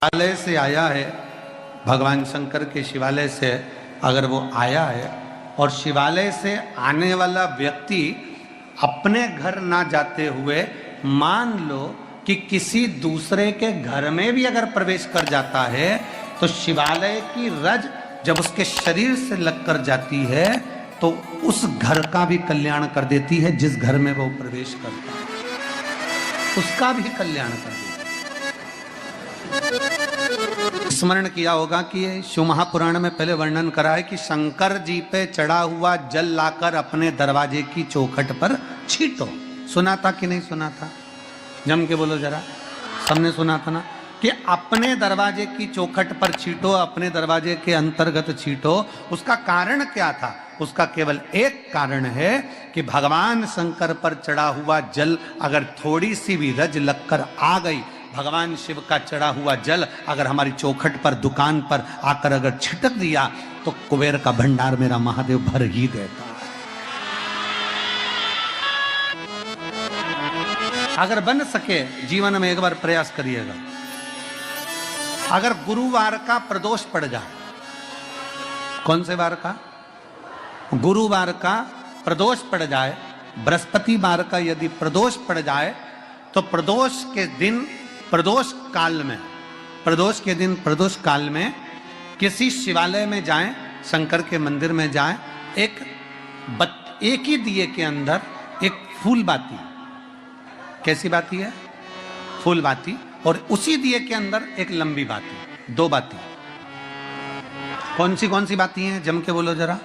शिवालय से आया है, भगवान शंकर के शिवालय से अगर वो आया है और शिवालय से आने वाला व्यक्ति अपने घर ना जाते हुए मान लो कि किसी दूसरे के घर में भी अगर प्रवेश कर जाता है तो शिवालय की रज जब उसके शरीर से लगकर जाती है तो उस घर का भी कल्याण कर देती है। जिस घर में वो प्रवेश करता है उसका भी कल्याण कर देती है। स्मरण किया होगा कि शिव महापुराण में पहले वर्णन करा है कि शंकर जी पे चढ़ा हुआ जल लाकर अपने दरवाजे की चौखट पर छींटो। सुना था कि नहीं सुना था? जम के बोलो जरा, सबने सुना था ना कि अपने दरवाजे की चौखट पर छींटो, अपने दरवाजे के अंतर्गत छींटो। उसका कारण क्या था? उसका केवल एक कारण है कि भगवान शंकर पर चढ़ा हुआ जल अगर थोड़ी सी भी रज लगकर आ गई, भगवान शिव का चढ़ा हुआ जल अगर हमारी चौखट पर दुकान पर आकर अगर छिटक दिया तो कुबेर का भंडार मेरा महादेव भर ही देता है। अगर बन सके जीवन में एक बार प्रयास करिएगा। अगर गुरुवार का प्रदोष पड़ जाए, कौन से वार का? गुरुवार का प्रदोष पड़ जाए, बृहस्पतिवार का यदि प्रदोष पड़ जाए तो प्रदोष के दिन प्रदोष काल में किसी शिवालय में जाएं, शंकर के मंदिर में जाएं, एक ही दिए के अंदर एक फूल बाती, कैसी बाती है? फूल बाती, और उसी दिए के अंदर एक लंबी बाती, दो बाती। कौन सी बाती हैं? जम के बोलो जरा।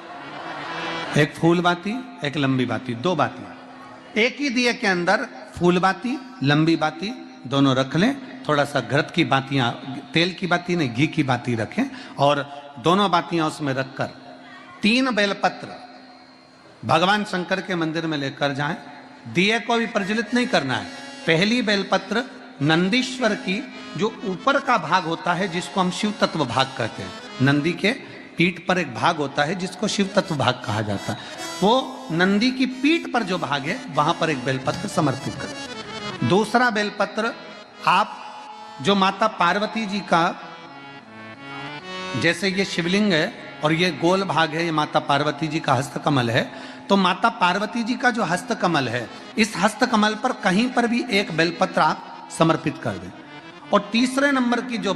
एक फूल बाती, एक लंबी बाती, दो बाती। एक ही दिए के अंदर फूल बाती, लंबी बाती दोनों रख लें। थोड़ा सा घृत की बातियां, तेल की बाती नहीं, घी की बाती रखें और दोनों बातियां उसमें रखकर 3 बेलपत्र भगवान शंकर के मंदिर में लेकर जाएं। दिए को भी प्रज्वलित नहीं करना है। पहली बेलपत्र नंदीश्वर की जो ऊपर का भाग होता है जिसको हम शिव तत्व भाग कहते हैं, नंदी के पीठ पर एक भाग होता है जिसको शिव तत्व भाग कहा जाता है, वो नंदी की पीठ पर जो भाग है वहां पर एक बेलपत्र समर्पित करें। दूसरा बेलपत्र आप जो माता पार्वती जी का, जैसे ये शिवलिंग है और ये गोल भाग है, ये माता पार्वती जी का हस्तकमल है, तो माता पार्वती जी का जो हस्तकमल है, इस हस्तकमल पर कहीं पर भी एक बेलपत्र आप समर्पित कर दें। और तीसरे नंबर की जो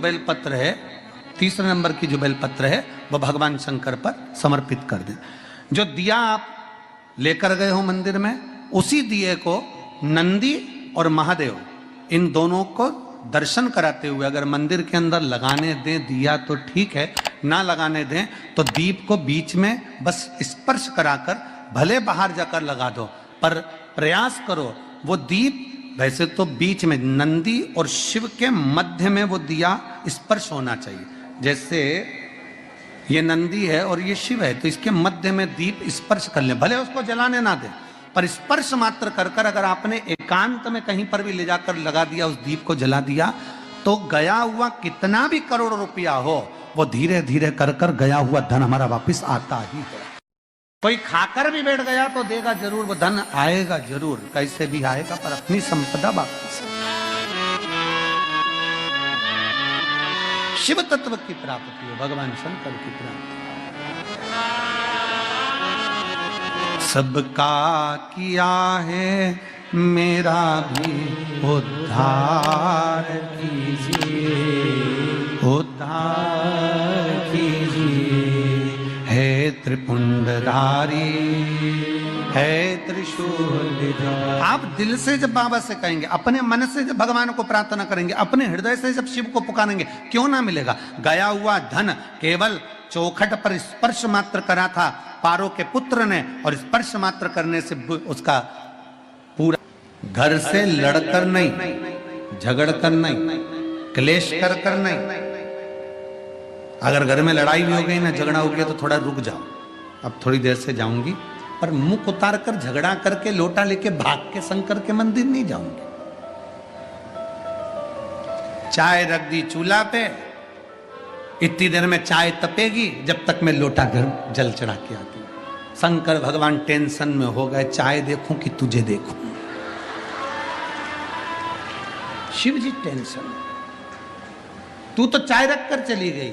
बेलपत्र है वो भगवान शंकर पर समर्पित कर दें। जो दिया आप लेकर गए हो मंदिर में, उसी दिए को नंदी और महादेव इन दोनों को दर्शन कराते हुए अगर मंदिर के अंदर लगाने दें दिया तो ठीक है, ना लगाने दें तो दीप को बीच में बस स्पर्श कराकर भले बाहर जाकर लगा दो, पर प्रयास करो वो दीप वैसे तो बीच में नंदी और शिव के मध्य में वो दिया स्पर्श होना चाहिए। जैसे ये नंदी है और ये शिव है तो इसके मध्य में दीप स्पर्श कर ले, भले उसको जलाने ना दे पर स्पर्श मात्र कर कर अगर आपने एकांत में कहीं पर भी ले जाकर लगा दिया, उस दीप को जला दिया, तो गया हुआ कितना भी करोड़ रुपया हो वो धीरे धीरे कर कर गया हुआ धन हमारा वापस आता ही है। कोई खाकर भी बैठ गया तो देगा जरूर, वो धन आएगा जरूर, कैसे भी आएगा पर अपनी संपदा वापस। शिव तत्व की प्राप्ति हो, भगवान शंकर की प्राप्ति। सबका किया है मेरा भी उद्धार कीजिए, उद्धार कीजिए, है त्रिपुंडधारी है त्रिशूल। आप दिल से जब बाबा से कहेंगे, अपने मन से जब भगवान को प्रार्थना करेंगे, अपने हृदय से जब शिव को पुकारेंगे, क्यों ना मिलेगा? गया हुआ धन केवल चौखट पर स्पर्श मात्र करा था पारो के पुत्र ने, और स्पर्श मात्र करने से उसका पूरा घर से लड़कर नहीं, झगड़कर नहीं, क्लेश कर नहीं। अगर घर में लड़ाई भी हो गई ना, झगड़ा हो गया तो थोड़ा रुक जाओ, अब थोड़ी देर से जाऊंगी, पर मुख उतार कर झगड़ा करके लोटा लेके भाग के शंकर के मंदिर नहीं जाऊंगी। चाय रख दी चूल्हा पे, इतनी देर में चाय तपेगी जब तक मैं लोटा घर जल चढ़ा के आती हूँ। शंकर भगवान टेंशन में हो गए, चाय देखूं कि तुझे देखूं। शिव जी टेंशन। तू तो चाय रखकर चली गई,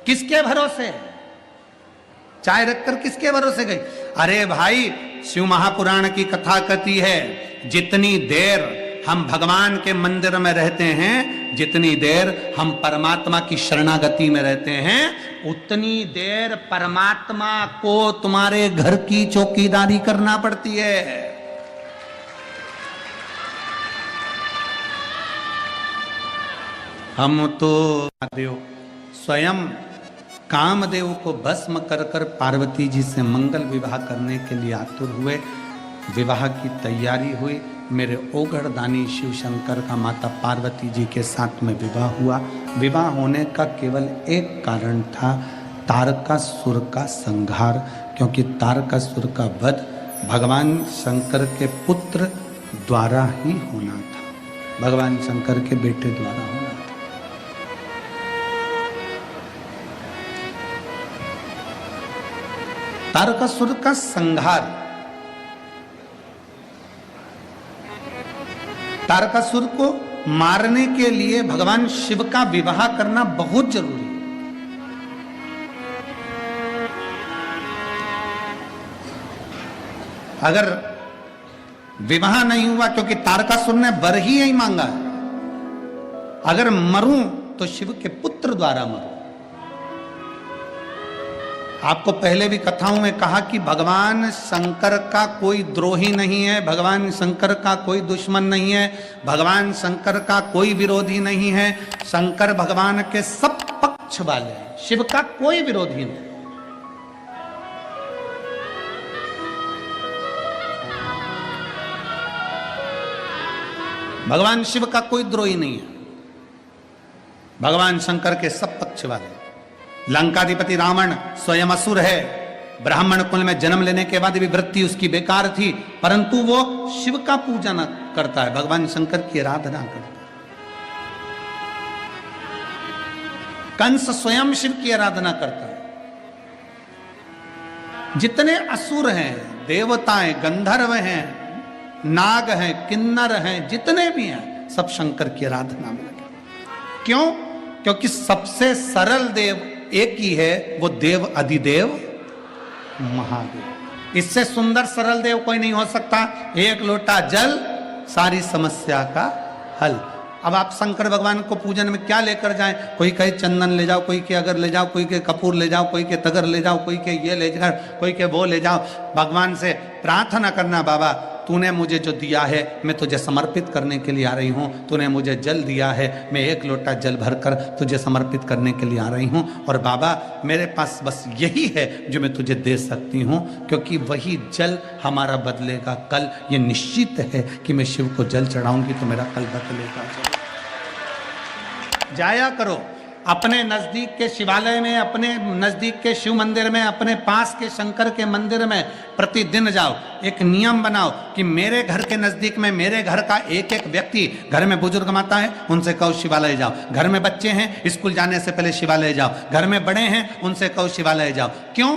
किसके भरोसे? चाय रखकर किसके भरोसे गई? अरे भाई, शिव महापुराण की कथा कहती है, जितनी देर हम भगवान के मंदिर में रहते हैं, जितनी देर हम परमात्मा की शरणागति में रहते हैं, उतनी देर परमात्मा को तुम्हारे घर की चौकीदारी करना पड़ती है। हम तो देव स्वयं कामदेव को भस्म कर कर पार्वती जी से मंगल विवाह करने के लिए आतुर हुए। विवाह की तैयारी हुई। मेरे ओगढ़ दानी शिव शंकर का माता पार्वती जी के साथ में विवाह हुआ। विवाह होने का केवल एक कारण था, तारकासुर का संहार, क्योंकि तारकासुर का वध भगवान शंकर के पुत्र द्वारा ही होना था, भगवान शंकर के बेटे द्वारा होना था। तारकासुर का संहार, तारकासुर को मारने के लिए भगवान शिव का विवाह करना बहुत जरूरी है। अगर विवाह नहीं हुआ, क्योंकि तारकासुर ने वर ही नहीं मांगा है, अगर मरूं तो शिव के पुत्र द्वारा मरूं। आपको पहले भी कथाओं में कहा कि भगवान शंकर का कोई द्रोही नहीं है, भगवान शंकर का कोई दुश्मन नहीं है, भगवान शंकर का कोई विरोधी नहीं है। शंकर भगवान के सब पक्ष वाले हैं, शिव का कोई विरोधी नहीं। भगवान शिव का कोई द्रोही नहीं है, भगवान शंकर के सब पक्ष वाले। लंकाधिपति रावण स्वयं असुर है, ब्राह्मण कुल में जन्म लेने के बाद भी वृत्ति उसकी बेकार थी, परंतु वो शिव का पूजन करता है, भगवान शंकर की आराधना करता है। कंस स्वयं शिव की आराधना करता है। जितने असुर हैं, देवताएं, गंधर्व हैं, नाग हैं, किन्नर हैं, जितने भी हैं, सब शंकर की आराधना में लगे। क्यों? क्योंकि सबसे सरल देव एक ही है, वो देव अधिदेव महादेव। इससे सुंदर सरल देव कोई नहीं हो सकता। एक लोटा जल, सारी समस्या का हल। अब आप शंकर भगवान को पूजन में क्या लेकर जाएं? कोई कहे चंदन ले जाओ, कोई के अगर ले जाओ, कोई के कपूर ले जाओ, कोई के तगर ले जाओ, कोई के ये ले जाओ, कोई के वो ले जाओ। भगवान से प्रार्थना करना, बाबा तूने मुझे जो दिया है मैं तुझे समर्पित करने के लिए आ रही हूँ, तूने मुझे जल दिया है, मैं एक लोटा जल भरकर तुझे समर्पित करने के लिए आ रही हूँ, और बाबा मेरे पास बस यही है जो मैं तुझे दे सकती हूँ, क्योंकि वही जल हमारा बदलेगा कल। ये निश्चित है कि मैं शिव को जल चढ़ाऊंगी तो मेरा कल बदलेगा। जाया करो अपने नजदीक के शिवालय में, अपने नजदीक के शिव मंदिर में, अपने पास के शंकर के मंदिर में प्रतिदिन जाओ। एक नियम बनाओ कि मेरे घर के नजदीक में, मेरे घर का एक एक व्यक्ति, घर में बुजुर्ग माता है उनसे कहो शिवालय जाओ, घर में बच्चे हैं स्कूल जाने से पहले शिवालय जाओ, घर में बड़े हैं उनसे कहो शिवालय जाओ। क्यों?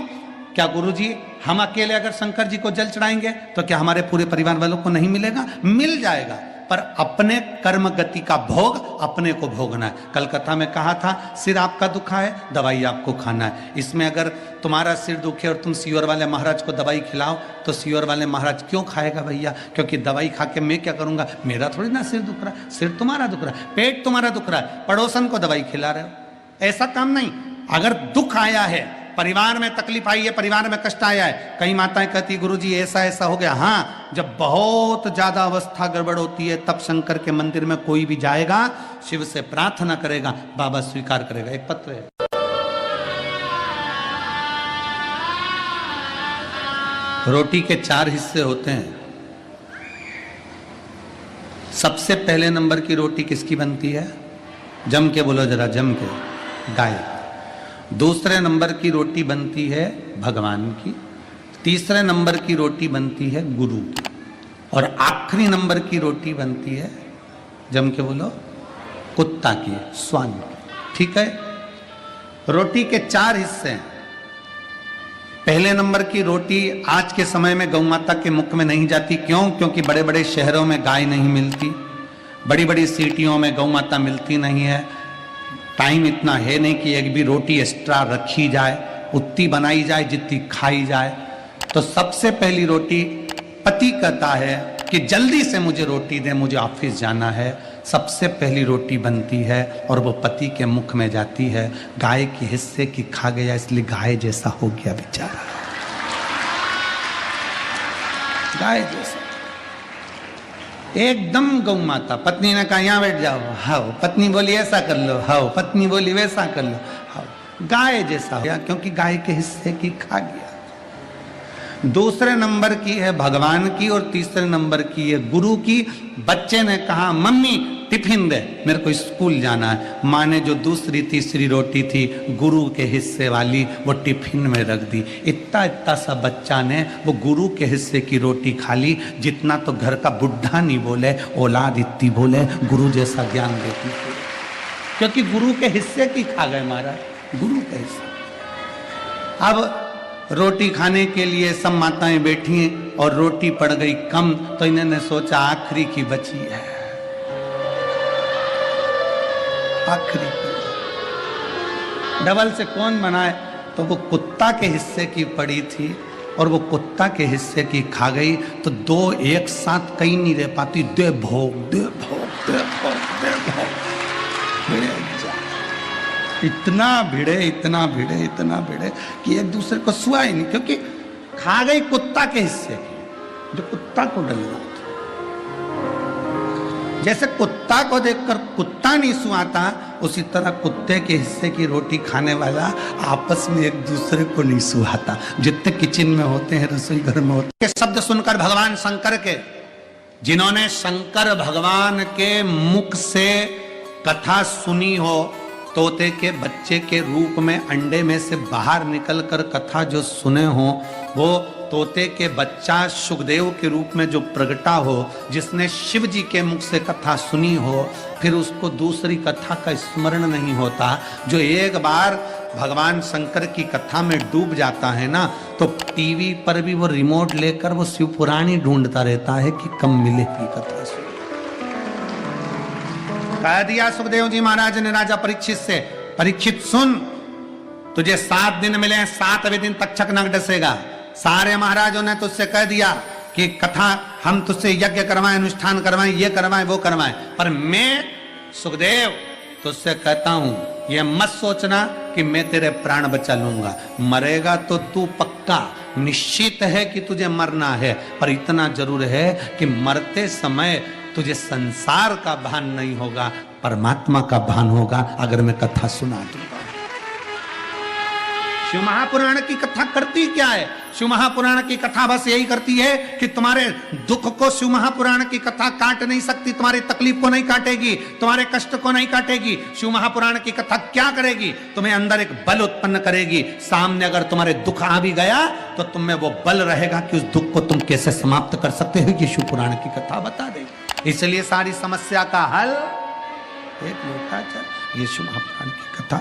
क्या गुरुजी हम अकेले अगर शंकर जी को जल चढ़ाएंगे तो क्या हमारे पूरे परिवार वालों को नहीं मिलेगा? मिल जाएगा, पर अपने कर्म गति का भोग अपने को भोगना है। कलकत्ता में कहा था, सिर आपका दुखा है, दवाई आपको खाना है। इसमें अगर तुम्हारा सिर दुखे और तुम सियोर वाले महाराज को दवाई खिलाओ तो सियोर वाले महाराज क्यों खाएगा भैया? क्योंकि दवाई खा के मैं क्या करूंगा? मेरा थोड़ी ना सिर दुख रहा है, सिर तुम्हारा दुख रहा है, पेट तुम्हारा दुख रहा है, पड़ोसन को दवाई खिला रहे हो। ऐसा काम नहीं। अगर दुख आया है, परिवार में तकलीफ आई है, परिवार में कष्ट आया है, कई माताएं कहती गुरुजी ऐसा ऐसा हो गया। हाँ, जब बहुत ज्यादा अवस्था गड़बड़ होती है तब शंकर के मंदिर में कोई भी जाएगा, शिव से प्रार्थना करेगा, बाबा स्वीकार करेगा। एक पत्र है, रोटी के 4 हिस्से होते हैं। सबसे पहले नंबर की रोटी किसकी बनती है? जम के बोलो जरा, जम के, गाय। दूसरे नंबर की रोटी बनती है भगवान की, तीसरे नंबर की रोटी बनती है गुरु की, और आखिरी नंबर की रोटी बनती है, जम के बोलो, कुत्ता की, स्वान की। ठीक है? रोटी के 4 हिस्से हैं। पहले नंबर की रोटी आज के समय में गौ माता के मुख में नहीं जाती। क्यों? क्योंकि बड़े बड़े शहरों में गाय नहीं मिलती, बड़ी बड़ी सिटियों में गौ माता मिलती नहीं है। टाइम इतना है नहीं कि एक भी रोटी एक्स्ट्रा रखी जाए, उतनी बनाई जाए जितनी खाई जाए। तो सबसे पहली रोटी पति कहता है कि जल्दी से मुझे रोटी दे, मुझे ऑफिस जाना है। सबसे पहली रोटी बनती है और वो पति के मुख में जाती है। गाय के हिस्से की खा गया, इसलिए गाय जैसा हो गया बेचारा, गाय जैसा एकदम गौ माता। पत्नी ने कहा यहाँ बैठ जाओ, हाओ। पत्नी बोली ऐसा कर लो, हाओ। पत्नी बोली वैसा कर लो, हाओ। गाय जैसा हो गया, क्योंकि गाय के हिस्से की खा गया। दूसरे नंबर की है भगवान की और तीसरे नंबर की है गुरु की। बच्चे ने कहा मम्मी टिफिन दे, मेरे को स्कूल जाना है। माँ ने जो दूसरी तीसरी रोटी थी गुरु के हिस्से वाली, वो टिफिन में रख दी। इतना इतना सा बच्चा ने वो गुरु के हिस्से की रोटी खा ली, जितना तो घर का बुढ़ा नहीं बोले, औलाद इतनी बोले गुरु जैसा ज्ञान देती, क्योंकि गुरु के हिस्से की खा गए महाराज, गुरु के हिस्से। अब रोटी खाने के लिए सब माताएं बैठी हैं और रोटी पड़ गई कम, तो इन्होंने सोचा आखिरी की बची है, आखिरी की। डबल से कौन बनाए, तो वो कुत्ता के हिस्से की पड़ी थी और वो कुत्ता के हिस्से की खा गई। तो दो एक साथ कहीं नहीं रह पाती, दे भोग दे भोग दे भोग दे भोग, इतना भिड़े इतना भिड़े इतना भिड़े कि एक दूसरे को सुआ ही नहीं, क्योंकि खा गई कुत्ता के हिस्से की, जो कुत्ता को डलना था। जैसे कुत्ता को देखकर कुत्ता नहीं सुआता, उसी तरह कुत्ते के हिस्से की रोटी खाने वाला आपस में एक दूसरे को नहीं सुहाता। जितने किचन में होते हैं, रसोई घर में होते हैं, शब्द सुनकर भगवान शंकर के, जिन्होंने शंकर भगवान के मुख से कथा सुनी हो, तोते के बच्चे के रूप में अंडे में से बाहर निकलकर कथा जो सुने हो, वो तोते के बच्चा सुखदेव के रूप में जो प्रगटा हो, जिसने शिव जी के मुख से कथा सुनी हो, फिर उसको दूसरी कथा का स्मरण नहीं होता। जो एक बार भगवान शंकर की कथा में डूब जाता है ना, तो टीवी पर भी वो रिमोट लेकर वो शिव पुराण ही ढूंढता रहता है कि कब मिलेगी कथा सुन। कह दिया सुखदेव जी महाराज ने राजा परीक्षित से, परीक्षित सुन, तुझे 7 दिन मिले, 7वें दिन तक्षक नाग डसेगा। सारे महाराजों ने तुझसे कह दिया कि कथा हम तुझसे यज्ञ करवाएं, अनुष्ठान करवाएं, ये करवाएं वो करवाएं, पर मैं सुखदेव तुझसे कहता हूं, ये मत सोचना कि मैं तेरे प्राण बचा लूंगा। मरेगा तो तू पक्का, निश्चित है कि तुझे मरना है, पर इतना जरूर है कि मरते समय तुझे संसार का भान नहीं होगा, परमात्मा का भान होगा अगर मैं कथा सुना दूंगा। शिव महापुराण की कथा करती क्या है? शिव महापुराण की कथा बस यही करती है कि तुम्हारे दुख को शिव महापुराण की कथा काट नहीं सकती, तुम्हारी तकलीफ को नहीं काटेगी, तुम्हारे कष्ट को नहीं काटेगी। शिव महापुराण की कथा क्या करेगी? तुम्हें अंदर एक बल उत्पन्न करेगी। सामने अगर तुम्हारे दुख आ भी गया तो तुम्हें वो बल रहेगा कि उस दुख को तुम कैसे समाप्त कर सकते हो, कि शिव पुराण की कथा बता देगी। इसलिए सारी समस्या का हल एक लोटा जल, ये शिव महापुराण की कथा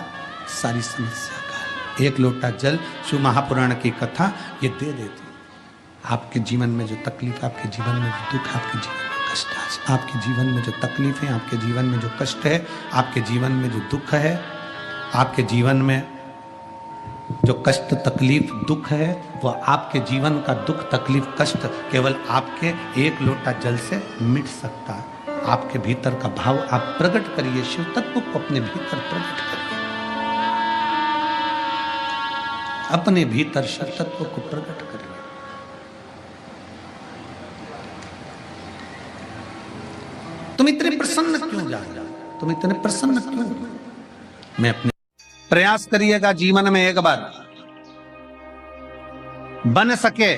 सारी समस्या का हल। एक लोटा जल शिव महापुराण की कथा ये दे देती। आपके जीवन में जो तकलीफ है, आपके जीवन में जो दुख है, आपके जीवन में कष्ट है, आपके जीवन में जो तकलीफ है, आपके जीवन में जो कष्ट है, आपके जीवन में जो दुख है, आपके जीवन में जो कष्ट तकलीफ दुख है, वो आपके जीवन का दुख तकलीफ कष्ट केवल आपके एक लोटा जल से मिट सकता है। आपके भीतर का भाव आप प्रकट करिए, शिव तत्व को अपने भीतर प्रकट करिए, अपने भीतर शिव तत्व को प्रकट करिए। तुम इतने प्रसन्न क्यों जा रहे हो? तुम इतने प्रसन्न क्यों? मैं अपने प्रयास करिएगा जीवन में एक बार बन सके,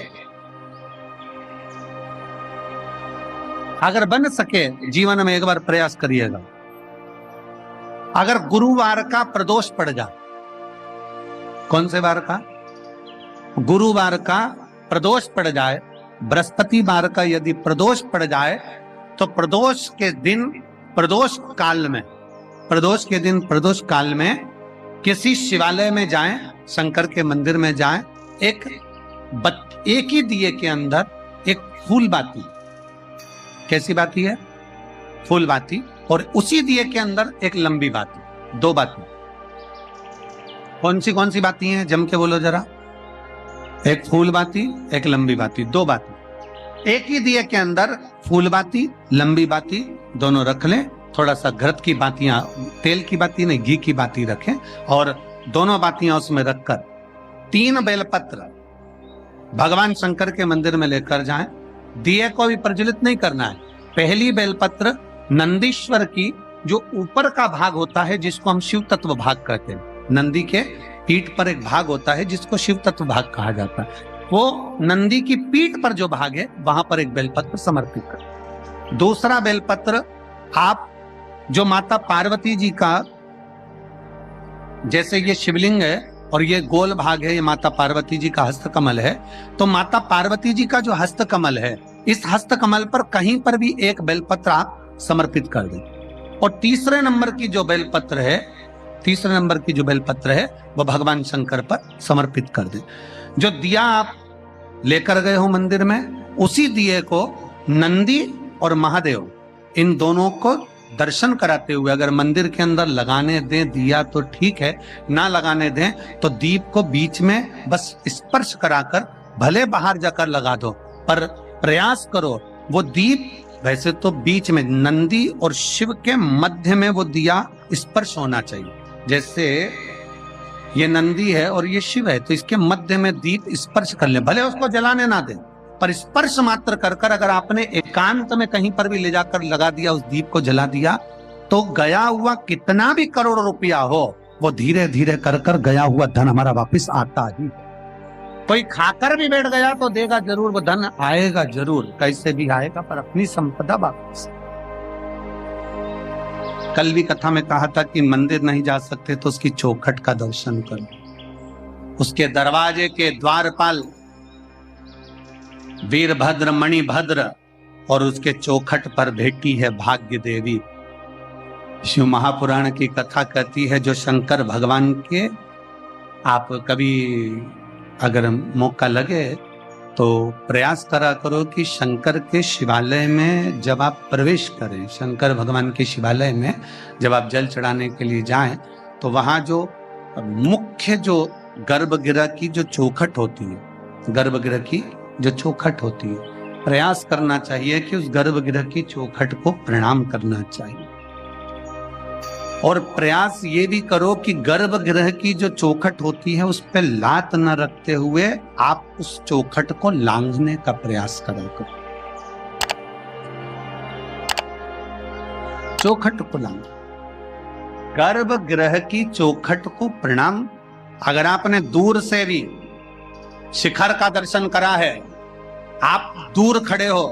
अगर बन सके जीवन में एक बार प्रयास करिएगा। अगर गुरुवार का प्रदोष पड़ जाए, कौन से वार का? गुरुवार का प्रदोष पड़ जाए, बृहस्पतिवार का यदि प्रदोष पड़ जाए, तो प्रदोष के दिन, प्रदोष काल में, प्रदोष के दिन प्रदोष काल में किसी शिवालय में जाएं, शंकर के मंदिर में जाएं, एक ही दिए के अंदर एक फूल बाती, कैसी बाती है? फूल बाती, और उसी दिए के अंदर एक लंबी बाती, दो बाती। कौन सी बाती हैं, जम के बोलो जरा। एक फूल बाती, एक लंबी बाती, दो बाती। एक ही दिए के अंदर फूल बाती, लंबी बाती दोनों रख लें। थोड़ा सा घृत की बातियां, तेल की बाती नहीं, घी की बाती रखें और दोनों बातियां उसमें रखकर 3 बेलपत्र भगवान शंकर के मंदिर में लेकर जाएं। दिए को भी प्रज्वलित नहीं करना है। पहली बेलपत्र नंदीश्वर की जो ऊपर का भाग होता है, जिसको हम शिव तत्व भाग कहते हैं। नंदी के पीठ पर एक भाग होता है जिसको शिव तत्व भाग कहा जाता है। वो नंदी की पीठ पर जो भाग है वहां पर एक बेलपत्र समर्पित कर। दूसरा बेलपत्र आप जो माता पार्वती जी का, जैसे ये शिवलिंग है और ये गोल भाग है, ये माता पार्वती जी का हस्तकमल है, तो माता पार्वती जी का जो हस्तकमल है, इस हस्तकमल पर कहीं पर भी एक बेलपत्र आप समर्पित कर दें। और तीसरे नंबर की जो बेलपत्र है वो भगवान शंकर पर समर्पित कर दें। जो दिया आप लेकर गए हो मंदिर में, उसी दिए को नंदी और महादेव इन दोनों को दर्शन कराते हुए अगर मंदिर के अंदर लगाने दें दिया तो ठीक है, ना लगाने दें तो दीप को बीच में बस स्पर्श कराकर भले बाहर जाकर लगा दो, पर प्रयास करो वो दीप, वैसे तो बीच में नंदी और शिव के मध्य में वो दिया स्पर्श होना चाहिए। जैसे ये नंदी है और ये शिव है, तो इसके मध्य में दीप स्पर्श कर ले, भले उसको जलाने ना दें, पर स्पर्श मात्र कर अगर आपने एकांत में कहीं पर भी ले जाकर लगा दिया, उस दीप को जला दिया, तो गया हुआ कितना भी करोड़ रुपया हो, वो धीरे धीरे कर गया हुआ धन हमारा वापस आता ही। कोई खाकर भी बैठ गया तो देगा जरूर, वो धन आएगा जरूर, कैसे भी आएगा, पर अपनी संपदा वापस। कल भी कथा में कहा था कि मंदिर नहीं जा सकते तो उसकी चौखट का दर्शन करो। उसके दरवाजे के द्वारपाल वीरभद्र मणिभद्र और उसके चौखट पर बैठी है भाग्य देवी। शिव महापुराण की कथा कहती है, जो शंकर भगवान के, आप कभी अगर मौका लगे तो प्रयास करा करो कि शंकर के शिवालय में जब आप प्रवेश करें, शंकर भगवान के शिवालय में जब आप जल चढ़ाने के लिए जाएं, तो वहां जो मुख्य जो गर्भगृह की जो चौखट होती है, गर्भगृह की जो चौखट होती है, प्रयास करना चाहिए कि उस गर्भगृह की चौखट को प्रणाम करना चाहिए। और प्रयास ये भी करो कि गर्भगृह की जो चौखट होती है उस पर लात न रखते हुए आप उस चौखट को लांघने का प्रयास करा करो। चौखट को लांघ, गर्भगृह की चौखट को प्रणाम। अगर आपने दूर से भी शिखर का दर्शन करा है, आप दूर खड़े हो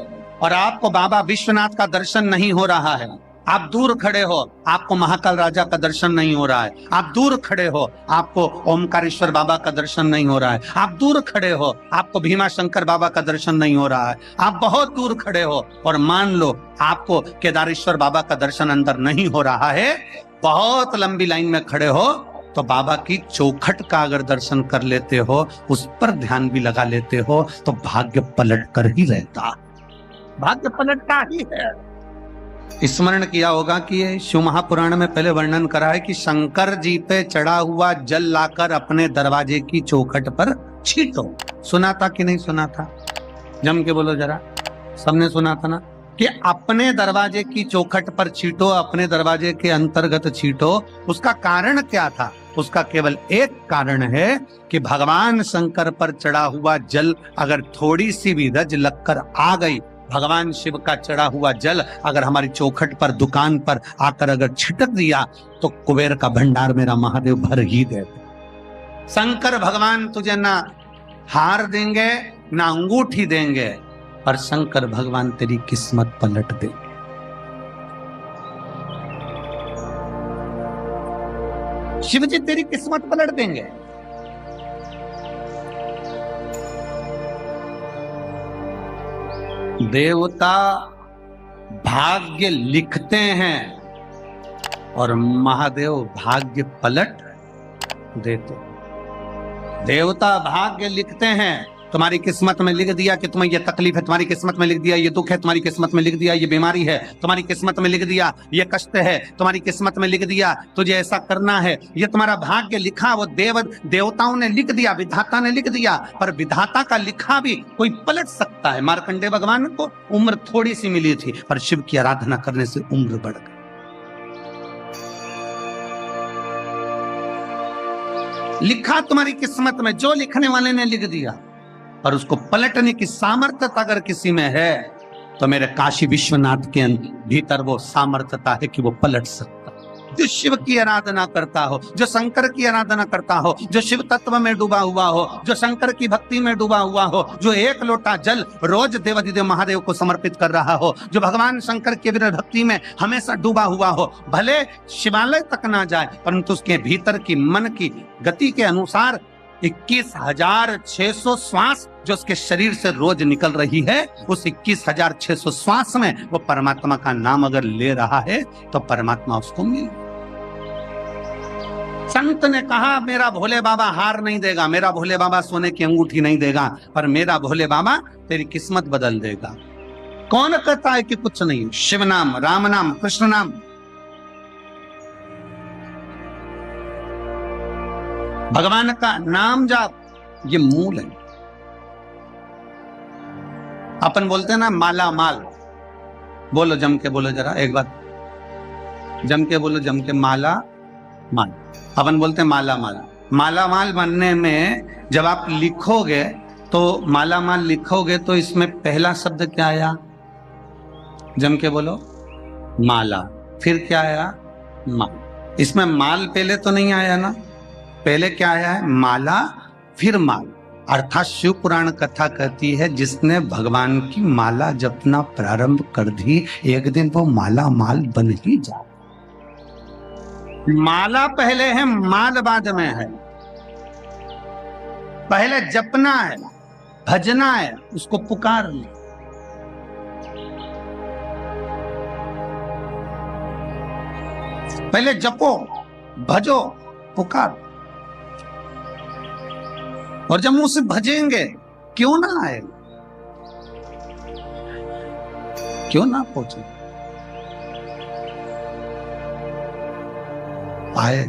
और आपको बाबा विश्वनाथ का दर्शन नहीं हो रहा है, आप दूर खड़े हो आपको महाकाल राजा का दर्शन नहीं हो रहा है, आप दूर खड़े हो आपको ओमकारेश्वर बाबा का दर्शन नहीं हो रहा है, आप दूर खड़े हो आपको भीमा शंकर बाबा का दर्शन नहीं हो रहा है, आप बहुत दूर खड़े हो और मान लो आपको केदारेश्वर बाबा का दर्शन अंदर नहीं हो रहा है, बहुत लंबी लाइन में खड़े हो, तो बाबा की चौखट का अगर दर्शन कर लेते हो, उस पर ध्यान भी लगा लेते हो, तो भाग्य पलट कर ही रहता, भाग्य पलटता ही है। स्मरण किया होगा कि ये शिव महापुराण में पहले वर्णन करा है कि शंकर जी पे चढ़ा हुआ जल लाकर अपने दरवाजे की चौखट पर छींटो। सुना था कि नहीं सुना था? जम के बोलो जरा, सबने सुना था ना कि अपने दरवाजे की चौखट पर छींटो, अपने दरवाजे के अंतर्गत छींटो। उसका कारण क्या था? उसका केवल एक कारण है कि भगवान शंकर पर चढ़ा हुआ जल अगर थोड़ी सी भी रज लगकर आ गई, भगवान शिव का चढ़ा हुआ जल अगर हमारी चौखट पर, दुकान पर आकर अगर छिटक दिया, तो कुबेर का भंडार मेरा महादेव भर ही देते। शंकर भगवान तुझे ना हार देंगे ना अंगूठी देंगे, पर शंकर भगवान तेरी किस्मत पलट देंगे। शिव जी तेरी किस्मत पलट देंगे। देवता भाग्य लिखते हैं और महादेव भाग्य पलट देते। देवता भाग्य लिखते हैं तुम्हारी किस्मत में लिख दिया कि तुम्हें ये तकलीफ है, तुम्हारी किस्मत में लिख दिया ये दुख है, तुम्हारी किस्मत में लिख दिया ये बीमारी है, तुम्हारी किस्मत में लिख दिया ये कष्ट है, तुम्हारी किस्मत में लिख दिया तुझे ऐसा करना है, ये तुम्हारा भाग्य लिखा, वो देवताओं ने लिख दिया, विधाता ने लिख दिया। पर विधाता का लिखा भी कोई पलट सकता है। मार्कंडेय भगवान को उम्र थोड़ी सी मिली थी, पर शिव की आराधना करने से उम्र बढ़ गई। लिखा तुम्हारी किस्मत में, जो लिखने वाले ने लिख दिया, पर उसको पलटने की सामर्थ्यता अगर किसी में है तो मेरे काशी विश्वनाथ के भीतर वो सामर्थ्यता है कि वो पलट सकता। जो शिव की आराधना करता हो, जो शंकर की आराधना करता हो, जो शिव तत्व में डूबा हुआ हो, जो शंकर की भक्ति में डूबा हुआ हो, जो एक लोटा जल रोज देवाधिदेव महादेव को समर्पित कर रहा हो, जो भगवान शंकर की विरह भक्ति में हमेशा डूबा हुआ हो, भले शिवालय तक ना जाए परंतु उसके भीतर की मन की गति के अनुसार 21,600 श्वास जो उसके शरीर से रोज निकल रही है, उस 21,600 श्वास में वो परमात्मा का नाम अगर ले रहा है तो परमात्मा उसको मिल। संत ने कहा मेरा भोले बाबा हार नहीं देगा, मेरा भोले बाबा सोने की अंगूठी नहीं देगा, पर मेरा भोले बाबा तेरी किस्मत बदल देगा। कौन कहता है कि कुछ नहीं? शिव नाम, राम नाम, कृष्ण नाम, भगवान का नाम जाप, ये मूल है। अपन बोलते हैं ना माला माल, बोलो जम के बोलो जरा एक बार, जम के बोलो, जम के, माला माल। अपन बोलते हैं माला माल। माला माल बनने में जब आप लिखोगे तो माला माल लिखोगे तो इसमें पहला शब्द क्या आया? जम के बोलो, माला। फिर क्या आया? माल। इसमें माल पहले तो नहीं आया ना, पहले क्या आया है? माला, फिर माल। अर्थात शिव पुराण कथा कहती है जिसने भगवान की माला जपना प्रारंभ कर दी, एक दिन वो माला माल बन ही जाए। माला पहले है, माल बाद में है। पहले जपना है, भजना है, उसको पुकार ले। पहले जपो, भजो, पुकार। और जब मुंह से भजेंगे, क्यों ना आए, क्यों ना पहुंचे, आए।